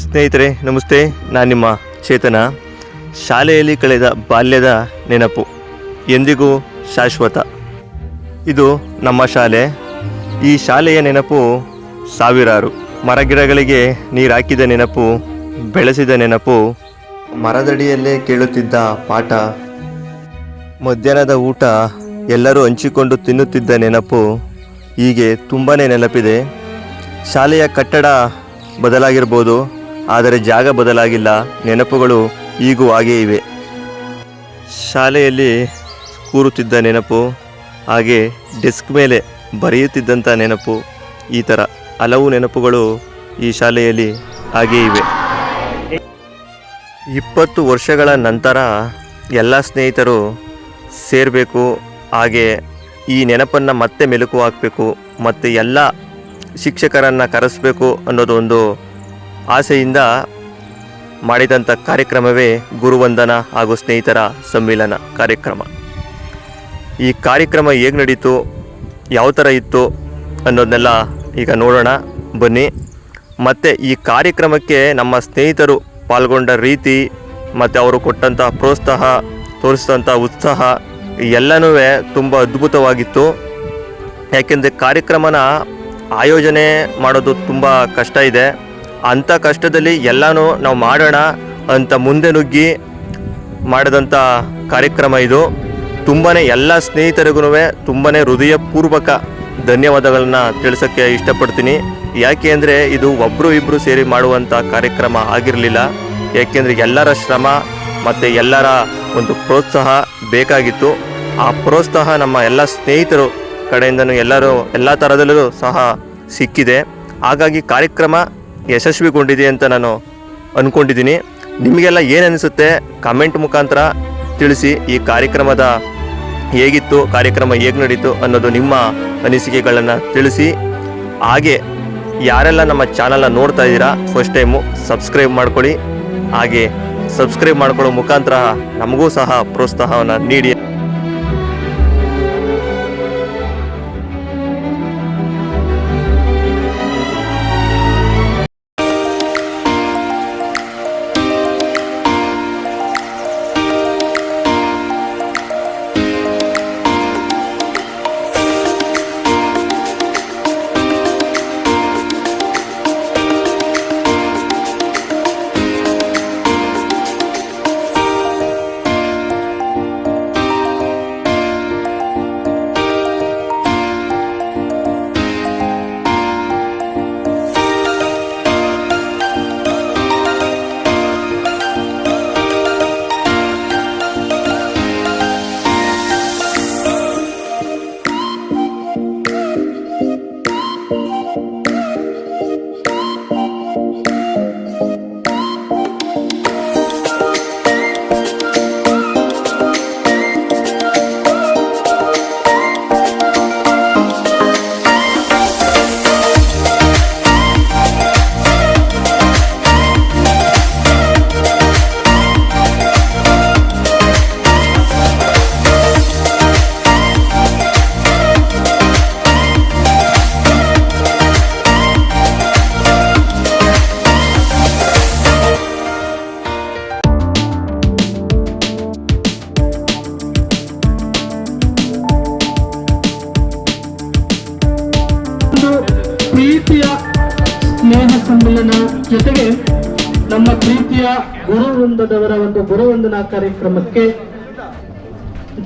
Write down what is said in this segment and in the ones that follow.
ಸ್ನೇಹಿತರೆ ನಮಸ್ತೆ, ನಾನು ನಿಮ್ಮ ಚೇತನ. ಶಾಲೆಯಲ್ಲಿ ಕಳೆದ ಬಾಲ್ಯದ ನೆನಪು ಎಂದಿಗೂ ಶಾಶ್ವತ. ಇದು ನಮ್ಮ ಶಾಲೆ. ಈ ಶಾಲೆಯ ನೆನಪು ಸಾವಿರಾರು. ಮರಗಿಡಗಳಿಗೆ ನೀರು ಹಾಕಿದ ನೆನಪು, ಬೆಳೆಸಿದ ನೆನಪು, ಮರದಡಿಯಲ್ಲೇ ಕೇಳುತ್ತಿದ್ದ ಪಾಠ, ಮಧ್ಯಾಹ್ನದ ಊಟ ಎಲ್ಲರೂ ಹಂಚಿಕೊಂಡು ತಿನ್ನುತ್ತಿದ್ದ ನೆನಪು, ಹೀಗೆ ತುಂಬಾ ನೆನಪಿದೆ. ಶಾಲೆಯ ಕಟ್ಟಡ ಬದಲಾಗಿರ್ಬೋದು, ಆದರೆ ಜಾಗ ಬದಲಾಗಿಲ್ಲ. ನೆನಪುಗಳು ಈಗೂ ಹಾಗೇ ಇವೆ. ಶಾಲೆಯಲ್ಲಿ ಕೂರುತ್ತಿದ್ದ ನೆನಪು, ಹಾಗೆ ಡೆಸ್ಕ್ ಮೇಲೆ ಬರೆಯುತ್ತಿದ್ದಂಥ ನೆನಪು, ಈ ಥರ ಹಲವು ನೆನಪುಗಳು ಈ ಶಾಲೆಯಲ್ಲಿ ಹಾಗೇ ಇವೆ. 20 ವರ್ಷಗಳ ನಂತರ ಎಲ್ಲ ಸ್ನೇಹಿತರು ಸೇರಬೇಕು, ಹಾಗೆ ಈ ನೆನಪನ್ನು ಮತ್ತೆ ಮೆಲುಕು ಹಾಕಬೇಕು, ಮತ್ತು ಎಲ್ಲ ಶಿಕ್ಷಕರನ್ನು ಕರೆಸಬೇಕು ಅನ್ನೋದು ಒಂದು ಆಸೆಯಿಂದ ಮಾಡಿದಂಥ ಕಾರ್ಯಕ್ರಮವೇ ಗುರುವಂದನ ಹಾಗೂ ಸ್ನೇಹಿತರ ಸಮ್ಮಿಲನ ಕಾರ್ಯಕ್ರಮ. ಈ ಕಾರ್ಯಕ್ರಮ ಹೇಗೆ ನಡೀತು, ಯಾವ ಥರ ಇತ್ತು ಅನ್ನೋದನ್ನೆಲ್ಲ ಈಗ ನೋಡೋಣ ಬನ್ನಿ. ಮತ್ತು ಈ ಕಾರ್ಯಕ್ರಮಕ್ಕೆ ನಮ್ಮ ಸ್ನೇಹಿತರು ಪಾಲ್ಗೊಂಡ ರೀತಿ ಮತ್ತು ಅವರು ಕೊಟ್ಟಂಥ ಪ್ರೋತ್ಸಾಹ, ತೋರಿಸಿದಂಥ ಉತ್ಸಾಹ ಎಲ್ಲನೂ ತುಂಬ ಅದ್ಭುತವಾಗಿತ್ತು. ಯಾಕೆಂದರೆ ಕಾರ್ಯಕ್ರಮನ ಆಯೋಜನೆ ಮಾಡೋದು ತುಂಬ ಕಷ್ಟ ಇದೆ. ಅಂಥ ಕಷ್ಟದಲ್ಲಿ ಎಲ್ಲನೂ ನಾವು ಮಾಡೋಣ ಅಂತ ಮುಂದೆ ನುಗ್ಗಿ ಮಾಡಿದಂಥ ಕಾರ್ಯಕ್ರಮ ಇದು. ತುಂಬಾ ಎಲ್ಲ ಸ್ನೇಹಿತರಿಗೂ ತುಂಬಾ ಹೃದಯಪೂರ್ವಕ ಧನ್ಯವಾದಗಳನ್ನ ತಿಳಿಸೋಕ್ಕೆ ಇಷ್ಟಪಡ್ತೀನಿ. ಯಾಕೆ ಅಂದರೆ ಇದು ಒಬ್ಬರು ಇಬ್ಬರು ಸೇರಿ ಮಾಡುವಂಥ ಕಾರ್ಯಕ್ರಮ ಆಗಿರಲಿಲ್ಲ. ಯಾಕೆಂದರೆ ಎಲ್ಲರ ಶ್ರಮ ಮತ್ತು ಎಲ್ಲರ ಒಂದು ಪ್ರೋತ್ಸಾಹ ಬೇಕಾಗಿತ್ತು. ಆ ಪ್ರೋತ್ಸಾಹ ನಮ್ಮ ಎಲ್ಲ ಸ್ನೇಹಿತರು ಕಡೆಯಿಂದನೂ ಎಲ್ಲ ಥರದಲ್ಲೂ ಸಹ ಸಿಕ್ಕಿದೆ. ಹಾಗಾಗಿ ಕಾರ್ಯಕ್ರಮ ಯಶಸ್ವಿಗೊಂಡಿದೆ ಅಂತ ನಾನು ಅಂದ್ಕೊಂಡಿದ್ದೀನಿ. ನಿಮಗೆಲ್ಲ ಏನು ಅನಿಸುತ್ತೆ ಕಮೆಂಟ್ ಮುಖಾಂತರ ತಿಳಿಸಿ. ಈ ಕಾರ್ಯಕ್ರಮದ ಹೇಗಿತ್ತು, ಕಾರ್ಯಕ್ರಮ ಹೇಗೆ ನಡೀತು ಅನ್ನೋದು ನಿಮ್ಮ ಅನಿಸಿಕೆಗಳನ್ನು ತಿಳಿಸಿ. ಹಾಗೆ ಯಾರೆಲ್ಲ ನಮ್ಮ ಚಾನಲ್ನ ನೋಡ್ತಾ ಇದ್ದೀರಾ ಫಸ್ಟ್ ಟೈಮು ಸಬ್ಸ್ಕ್ರೈಬ್ ಮಾಡ್ಕೊಳ್ಳಿ. ಹಾಗೆ ಸಬ್ಸ್ಕ್ರೈಬ್ ಮಾಡ್ಕೊಳ್ಳೋ ಮುಖಾಂತರ ನಮಗೂ ಸಹ ಪ್ರೋತ್ಸಾಹವನ್ನು ನೀಡಿ. ಪ್ರೀತಿಯ ಸ್ನೇಹ ಸಮ್ಮಿಲನ ಜೊತೆಗೆ ನಮ್ಮ ಪ್ರೀತಿಯ ಗುರುವೃಂದದವರ ಒಂದು ಗುರುವಂದನಾ ಕಾರ್ಯಕ್ರಮಕ್ಕೆ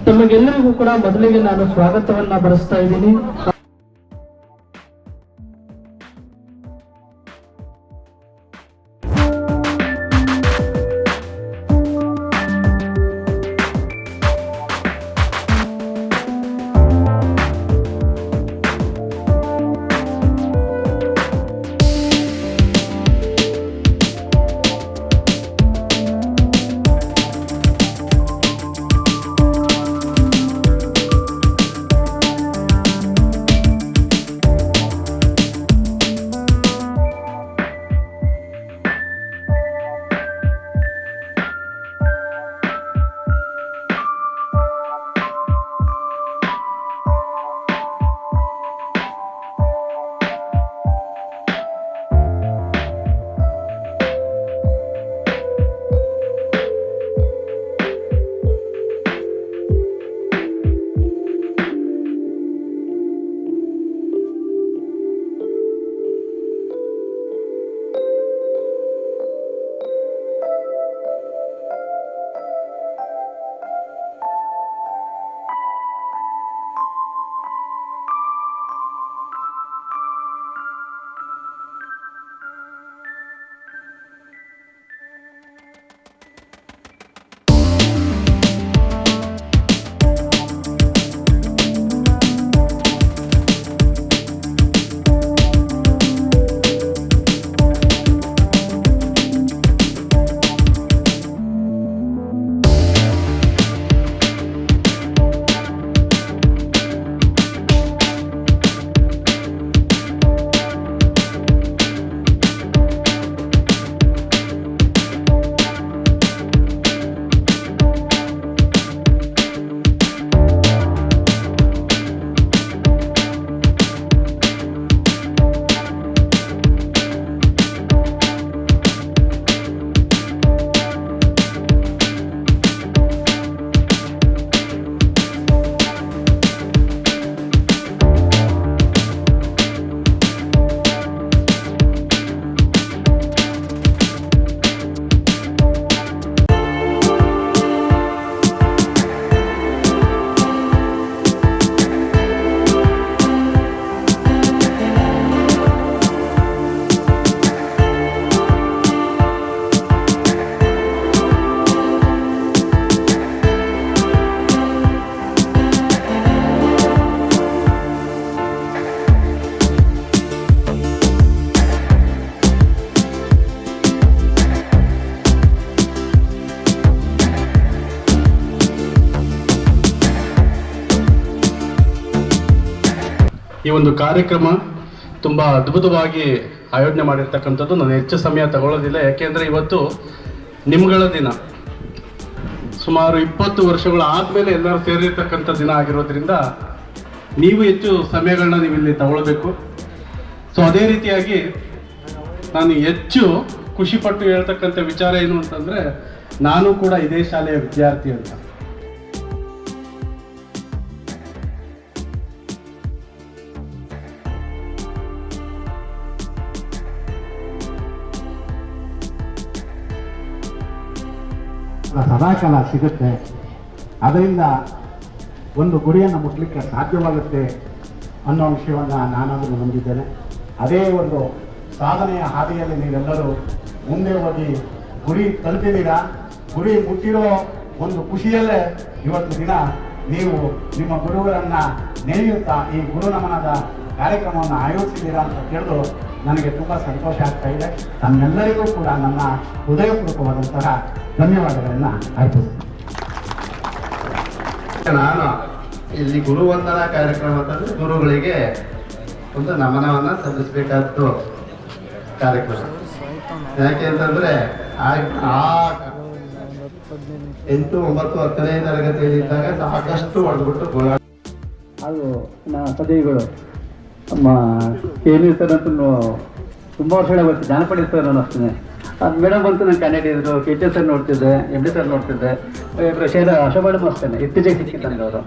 ತಮಗೆಲ್ಲರಿಗೂ ಕೂಡ ಮೊದಲಿಗೆ ನಾನು ಸ್ವಾಗತವನ್ನ ಬರೆಸ್ತಾ ಇದ್ದೀನಿ. ಈ ಒಂದು ಕಾರ್ಯಕ್ರಮ ತುಂಬ ಅದ್ಭುತವಾಗಿ ಆಯೋಜನೆ ಮಾಡಿರ್ತಕ್ಕಂಥದ್ದು. ನಾನು ಹೆಚ್ಚು ಸಮಯ ತಗೊಳ್ಳೋದಿಲ್ಲ, ಯಾಕೆಂದರೆ ಇವತ್ತು ನಿಮ್ಗಳ ದಿನ. ಸುಮಾರು 20 ವರ್ಷಗಳ ಆದಮೇಲೆ ಎಲ್ಲರೂ ಸೇರಿರ್ತಕ್ಕಂಥ ದಿನ ಆಗಿರೋದ್ರಿಂದ ನೀವು ಹೆಚ್ಚು ಸಮಯಗಳನ್ನ ನೀವು ಇಲ್ಲಿ ತಗೊಳ್ಬೇಕು. ಸೊ ಅದೇ ರೀತಿಯಾಗಿ ನಾನು ಹೆಚ್ಚು ಖುಷಿಪಟ್ಟು ಹೇಳ್ತಕ್ಕಂಥ ವಿಚಾರ ಏನು ಅಂತಂದರೆ, ನಾನು ಕೂಡ ಇದೇ ಶಾಲೆಯ ವಿದ್ಯಾರ್ಥಿ ಅಂತ. ಸದಾಕಾಲ ಸಿಗುತ್ತೆ. ಅದರಿಂದ ಒಂದು ಗುರಿಯನ್ನು ಮುಟ್ಲಿಕ್ಕೆ ಸಾಧ್ಯವಾಗುತ್ತೆ ಅನ್ನೋ ವಿಷಯವನ್ನು ನಾನಾದರೂ ನಂಬಿದ್ದೇನೆ. ಅದೇ ಒಂದು ಸಾಧನೆಯ ಹಾದಿಯಲ್ಲಿ ನೀವೆಲ್ಲರೂ ಮುಂದೆ ಹೋಗಿ ಗುರಿ ತಲುಪಿದ್ದೀರಾ. ಗುರಿ ಮುಟ್ಟಿರೋ ಒಂದು ಖುಷಿಯಲ್ಲೇ ಇವತ್ತು ದಿನ ನೀವು ನಿಮ್ಮ ಗುರುಗಳನ್ನು ನೆನೆಯುತ್ತಾ ಈ ಗುರು ನಮನದ ಕಾರ್ಯಕ್ರಮವನ್ನು ಆಯೋಜಿಸಿದ್ದೀರಾ ಅಂತ ತಿಳಿದು ನನಗೆ ತುಂಬ ಸಂತೋಷ ಆಗ್ತಾ ಇದೆ. ತಮ್ಮೆಲ್ಲರಿಗೂ ಕೂಡ ನನ್ನ ಹೃದಯಪೂರ್ವಕವಾದಂತಹ ಧನ್ಯವಾದಗಳನ್ನು ಅರ್ಪಿಸ್ತೀನಿ. ನಾನು ಇಲ್ಲಿ ಗುರುವಂದನಾ ಕಾರ್ಯಕ್ರಮ ಅಂತಂದ್ರೆ ಗುರುಗಳಿಗೆ ಒಂದು ನಮನವನ್ನು ಸಲ್ಲಿಸಬೇಕಾದ್ದು ಕಾರ್ಯಕ್ರಮ. ಯಾಕೆ ಅಂತಂದ್ರೆ ಆ 8, 9, 10ನೇ ತರಗತಿಯಲ್ಲಿ ಇದ್ದಾಗ ಸಾಕಷ್ಟು ಹೊಡೆದ್ಬಿಟ್ಟು ಹಾಗೂ ಸದೈಗಳು ನಮ್ಮ ಏನಿರ್ತಾರೆ ಅಂತ ತುಂಬ ವರ್ಷಗಳ ಬರ್ತೀನಿ. ಜಾನಪದ ಇರ್ತಾರೆ ನಾನು ಅಷ್ಟೇ. ಅದು ಮೇಡಮ್ ಬಂತು ನಾನು ಕ್ಯಾಂಡಿಡೇಟ್ ಇದ್ರು, KT ಸರ್ ನೋಡ್ತಿದ್ದೆ, MD ಸರ್ ನೋಡ್ತಿದ್ದೆ, ಅಶೋಕ್ ಮೇಡಮ್ ಅಷ್ಟೇ ಇತ್ತೀಚೆಗೆ ಸಿಕ್ಕಿತ್ತು ನನಗೆ ಅವರು.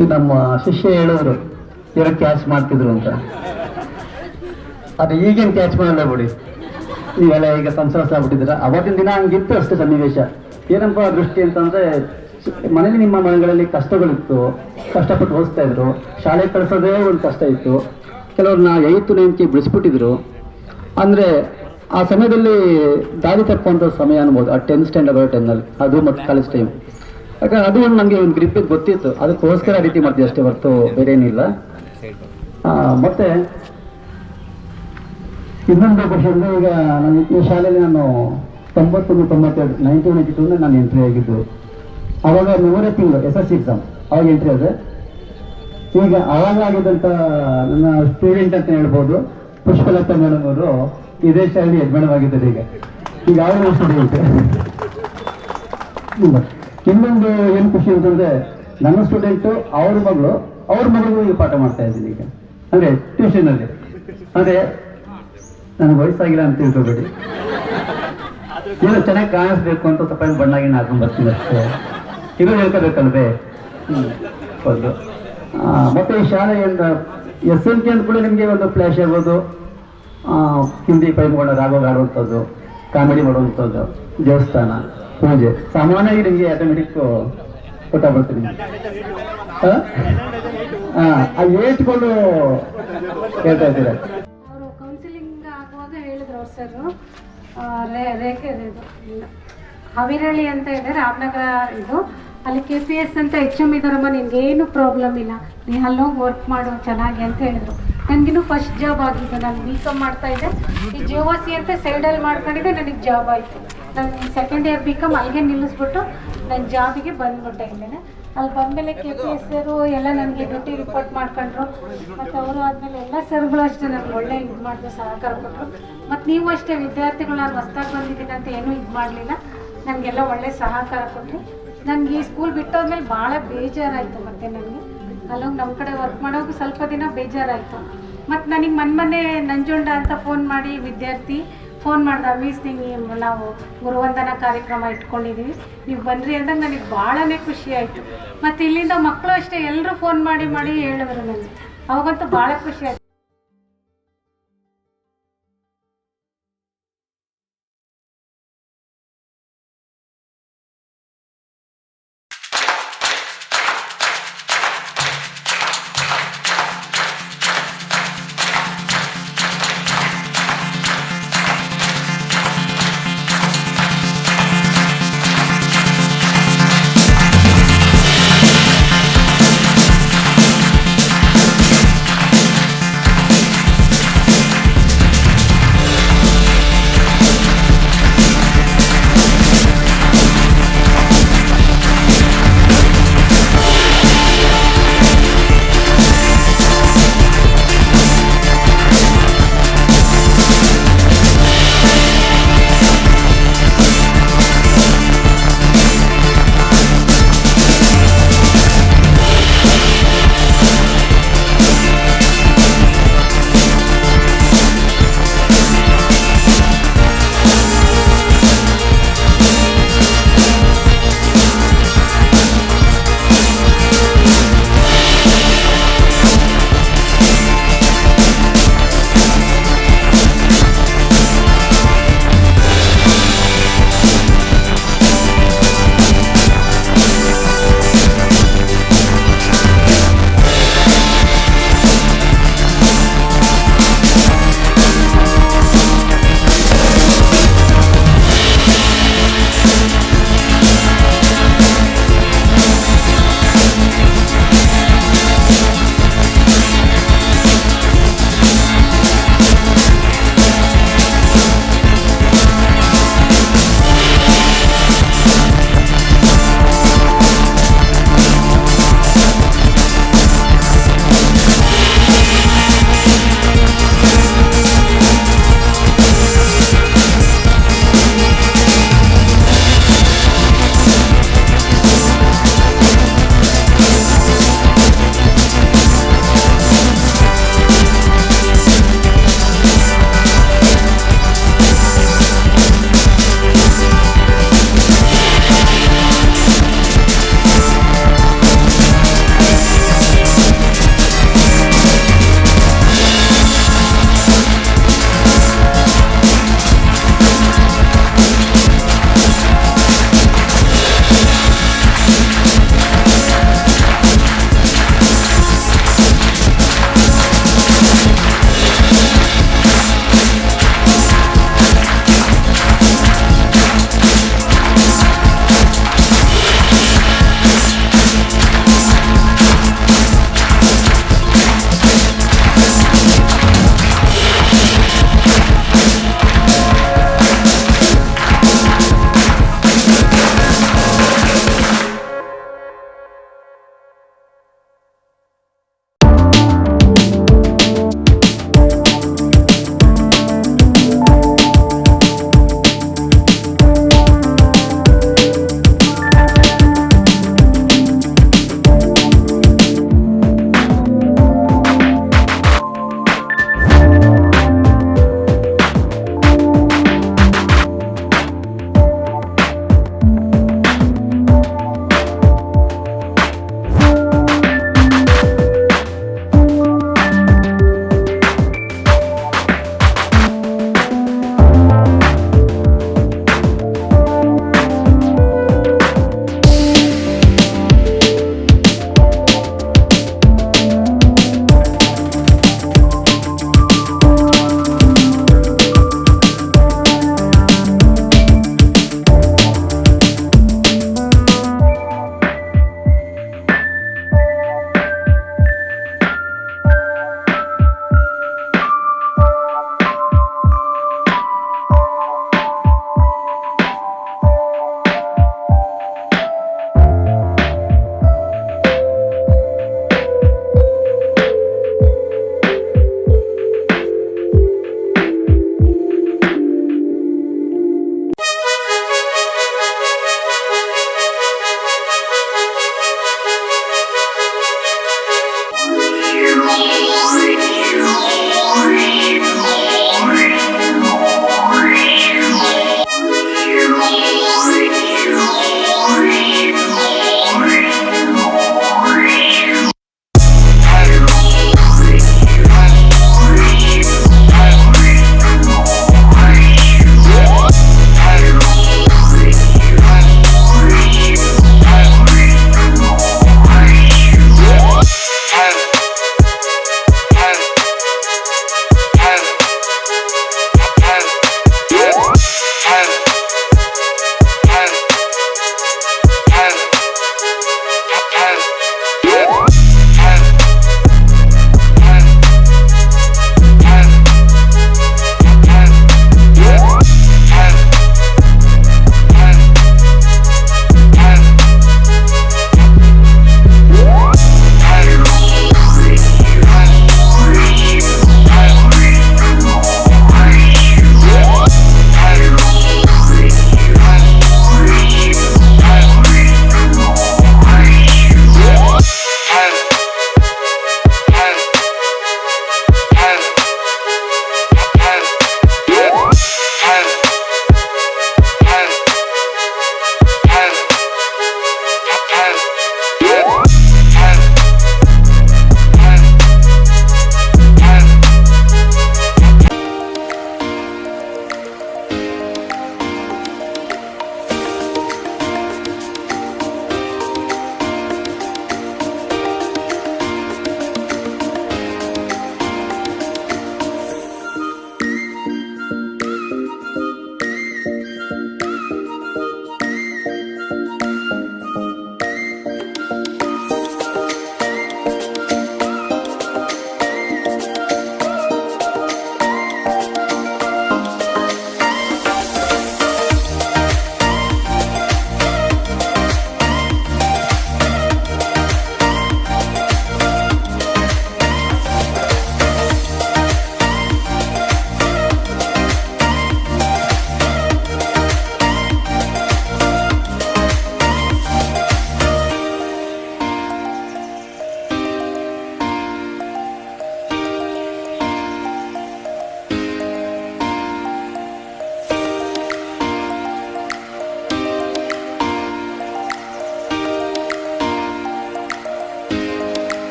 ಈಗ ನಮ್ಮ ಶಿಷ್ಯ ಹೇಳಿದ್ರು ಇವರು ಕ್ಯಾಚ್ ಮಾಡ್ತಿದ್ರು ಅಂತ. ಅದು ಈಗೇನು ಕ್ಯಾಚ್ ಮಾಡಲ್ಲ ಬಿಡಿ, ನೀವೆಲ್ಲ ಈಗ ಸಂಸಾರ ಆಗ್ಬಿಟ್ಟಿದ್ದೀರ. ಅವತ್ತಿನ ದಿನ ಹಂಗಿತ್ತು ಅಷ್ಟೇ ಸನ್ನಿವೇಶ. ಏನಪ್ಪ ದೃಷ್ಟಿ ಅಂತಂದರೆ, ಮನೇಲಿ ನಿಮ್ಮ ಮನೆಗಳಲ್ಲಿ ಕಷ್ಟಗಳಿತ್ತು, ಕಷ್ಟಪಟ್ಟು ಓದಿಸ್ತಾ ಇದ್ರು, ಶಾಲೆ ಕಳಿಸೋದೇ ಒಂದು ಕಷ್ಟ ಇತ್ತು. ಕೆಲವ್ರನ್ನ 8th 9th ಬಿಡಿಸ್ಬಿಟ್ಟಿದ್ರು. ಅಂದರೆ ಆ ಸಮಯದಲ್ಲಿ ದಾರಿ ತಪ್ಪುವಂಥ ಸಮಯ ಅನ್ಬೋದು. ಆ 10th ಸ್ಟ್ಯಾಂಡರ್ಡ್ 10ನಲ್ಲಿ ಅದು ಮತ್ತು ಕಾಲೇಜ್ ಟೈಮ್. ಯಾಕಂದ್ರೆ ಅದು ಒಂದು ನನಗೆ ಒಂದು ಗ್ರಿಪ್ಪಿಗೆ ಗೊತ್ತಿತ್ತು, ಅದಕ್ಕೋಸ್ಕರ ಆ ರೀತಿ ಮಾಡ್ತೀವಿ ಅಷ್ಟೇ ಹೊರತು ಬೇರೆ ಏನಿಲ್ಲ. ಮತ್ತು ಇನ್ನೊಂದು ಕ್ವಶನ್, ಈಗ ನಾನು ಈ ಶಾಲೆಯಲ್ಲಿ ನಾನು 1992 1992 ನಾನು ಎಂಟ್ರಿ ಆಗಿದ್ದು. ಆವಾಗ 3 ತಿಂಗಳು SSC ಎಕ್ಸಾಮ್ ಅವಾಗ ಎಂಟ್ರಿ ಆದೆ. ಈಗ ಅವಾಗ ಆಗಿದ್ದಂಥ ನನ್ನ ಸ್ಟೂಡೆಂಟ್ ಅಂತ ಹೇಳ್ಬೋದು ಪುಷ್ಪಲತಾ ಮೇಡಮ್ ಅವರು ಇದೇ ಶಾಲೆಯಲ್ಲಿ ಹೆಡ್ ಮೇಡಮ್ ಆಗಿದ್ದಾರೆ. ಈಗ ಅವರು ಸ್ಟೂಡೆಂಟ್. ಇನ್ನೊಂದು ಏನು ಖುಷಿ ಅಂತಂದರೆ, ನನ್ನ ಸ್ಟೂಡೆಂಟು ಅವ್ರ ಮಗಳಿಗೂ ಈಗ ಪಾಠ ಮಾಡ್ತಾ ಇದ್ದೀನಿ ಈಗ, ಅಂದರೆ ಟ್ಯೂಷನಲ್ಲಿ. ಅಂದರೆ ನನಗೆ ವಯಸ್ಸಾಗಿಲ್ಲ ಅಂತ ತಿಳ್ಕೊಬೇಡಿ, ಏನೋ ಚೆನ್ನಾಗಿ ಕಾಣಿಸ್ಬೇಕು ಅಂತ ಸ್ವಲ್ಪ ಬಣ್ಣಾಗಿ ಹಾಕೊಂಡು ಬರ್ತೀನಿ ಅಷ್ಟೇ. ಇದು ಹೇಳ್ಕೋಬೇಕಲ್ವೇ? ಹೌದು. ಮತ್ತು ಈ ಶಾಲೆಯಿಂದ SNK ಅಂತ ಕೂಡ ನಿಮಗೆ ಒಂದು ಫ್ಲ್ಯಾಶ್ ಆಗ್ಬೋದು. ಹಿಂದಿ ಪೈಮ್ಗಳನ್ನ ರಾಗ ಆಡುವಂಥದ್ದು, ಕಾಮಿಡಿ ಮಾಡುವಂಥದ್ದು, ದೇವಸ್ಥಾನ, ಪೂಜೆ, ಸಾಮಾನ್ಯವಾಗಿ ನಿಮಗೆ ಆಟೋಮೆಟಿಕ್ ಗೊತ್ತಾಗ್ಬಿಡ್ತೀನಿ. ಅದು ಏಟ್ಕೊಂಡು ಹೇಳ್ತಾ ಇದ್ದೀರಾ. ಅವರು ಕೌನ್ಸಿಲಿಂಗ್ ಆಗುವಾಗ ಹೇಳಿದ್ರು ಅವ್ರು ಸರ್, ರೇಖೆ ಇದು ಹಾವೇರಳ್ಳಿ ಅಂತ ಇದೆ, ರಾಮನಗರ ಇದು, ಅಲ್ಲಿ KPS ಅಂತ HM ಇದ್ದಾರಮ್ಮ, ನಿನ್ಗೇನು ಪ್ರಾಬ್ಲಮ್ ಇಲ್ಲ, ನೀ ಅಲ್ಲೋಗಿ ವರ್ಕ್ ಮಾಡು ಚೆನ್ನಾಗಿ ಅಂತ ಹೇಳಿದ್ರು. ನನಗಿನ್ನೂ ಫಸ್ಟ್ ಜಾಬ್ ಆಗಿದ್ದು, ನಾನು BCom ಮಾಡ್ತಾ ಇದ್ದೆ, ಈ JOC ಅಂತ ಸೈಡಲ್ಲಿ ಮಾಡ್ಕೊಂಡಿದ್ದೆ, ನನಗೆ ಜಾಬ್ ಆಯಿತು. ನಾನು ಸೆಕೆಂಡ್ ಇಯರ್ BCom ಅಲ್ಲಿಗೆ ನಿಲ್ಲಿಸ್ಬಿಟ್ಟು ನನ್ನ ಜಾಬಿಗೆ ಬಂದ್ಬಿಟ್ಟೆ. ಇಲ್ಲೇನೆ ಅಲ್ಲಿ ಬಂದಮೇಲೆ KPS ಸರು ಎಲ್ಲ ನನಗೆ ಡ್ಯೂಟಿ ರಿಪೋರ್ಟ್ ಮಾಡ್ಕೊಂಡ್ರು. ಮತ್ತು ಅವರು ಆದಮೇಲೆ ಎಲ್ಲ ಸರ್ಗಳು ಅಷ್ಟೇ ನನಗೆ ಒಳ್ಳೆ ಇದು ಮಾಡಿದ್ರು, ಸಹಕಾರ ಕೊಟ್ಟರು. ಮತ್ತು ನೀವು ಅಷ್ಟೇ ವಿದ್ಯಾರ್ಥಿಗಳು, ನಾನು ಹೊಸ್ದಾಗಿ ಬಂದಿದ್ದೀನಿ ಅಂತ ಏನೂ ಇದು ಮಾಡಲಿಲ್ಲ, ನನಗೆಲ್ಲ ಒಳ್ಳೆ ಸಹಕಾರ ಕೊಟ್ಟರು. ನನಗೆ ಈ ಸ್ಕೂಲ್ ಬಿಟ್ಟೋದ್ಮೇಲೆ ಭಾಳ ಬೇಜಾರಾಯಿತು. ಮತ್ತು ನನಗೆ ಅಲ್ಲೋಗಿ ನಮ್ಮ ಕಡೆ ವರ್ಕ್ ಮಾಡೋಕ್ಕೂ ಸ್ವಲ್ಪ ದಿನ ಬೇಜಾರಾಯಿತು. ಮತ್ತು ನನಗೆ ಮೊನ್ನೆ ನಂಜುಂಡ ಅಂತ ಫೋನ್ ಮಾಡಿ ವಿದ್ಯಾರ್ಥಿ ಫೋನ್ ಮಾಡ್ದೆ, ಮಿಸ್ ನಿಂಗೆ ನಾವು ಗುರುವಂದನಾ ಕಾರ್ಯಕ್ರಮ ಇಟ್ಕೊಂಡಿದ್ದೀವಿ, ನೀವು ಬನ್ನಿರಿ ಅಂದಾಗ ನನಗೆ ಭಾಳನೇ ಖುಷಿ ಆಯಿತು. ಮತ್ತು ಇಲ್ಲಿಂದ ಮಕ್ಕಳು ಅಷ್ಟೇ ಎಲ್ಲರೂ ಫೋನ್ ಮಾಡಿ ಹೇಳಿದ್ರು ನನಗೆ, ಅವಾಗಂತೂ ಭಾಳ ಖುಷಿ ಆಯಿತು.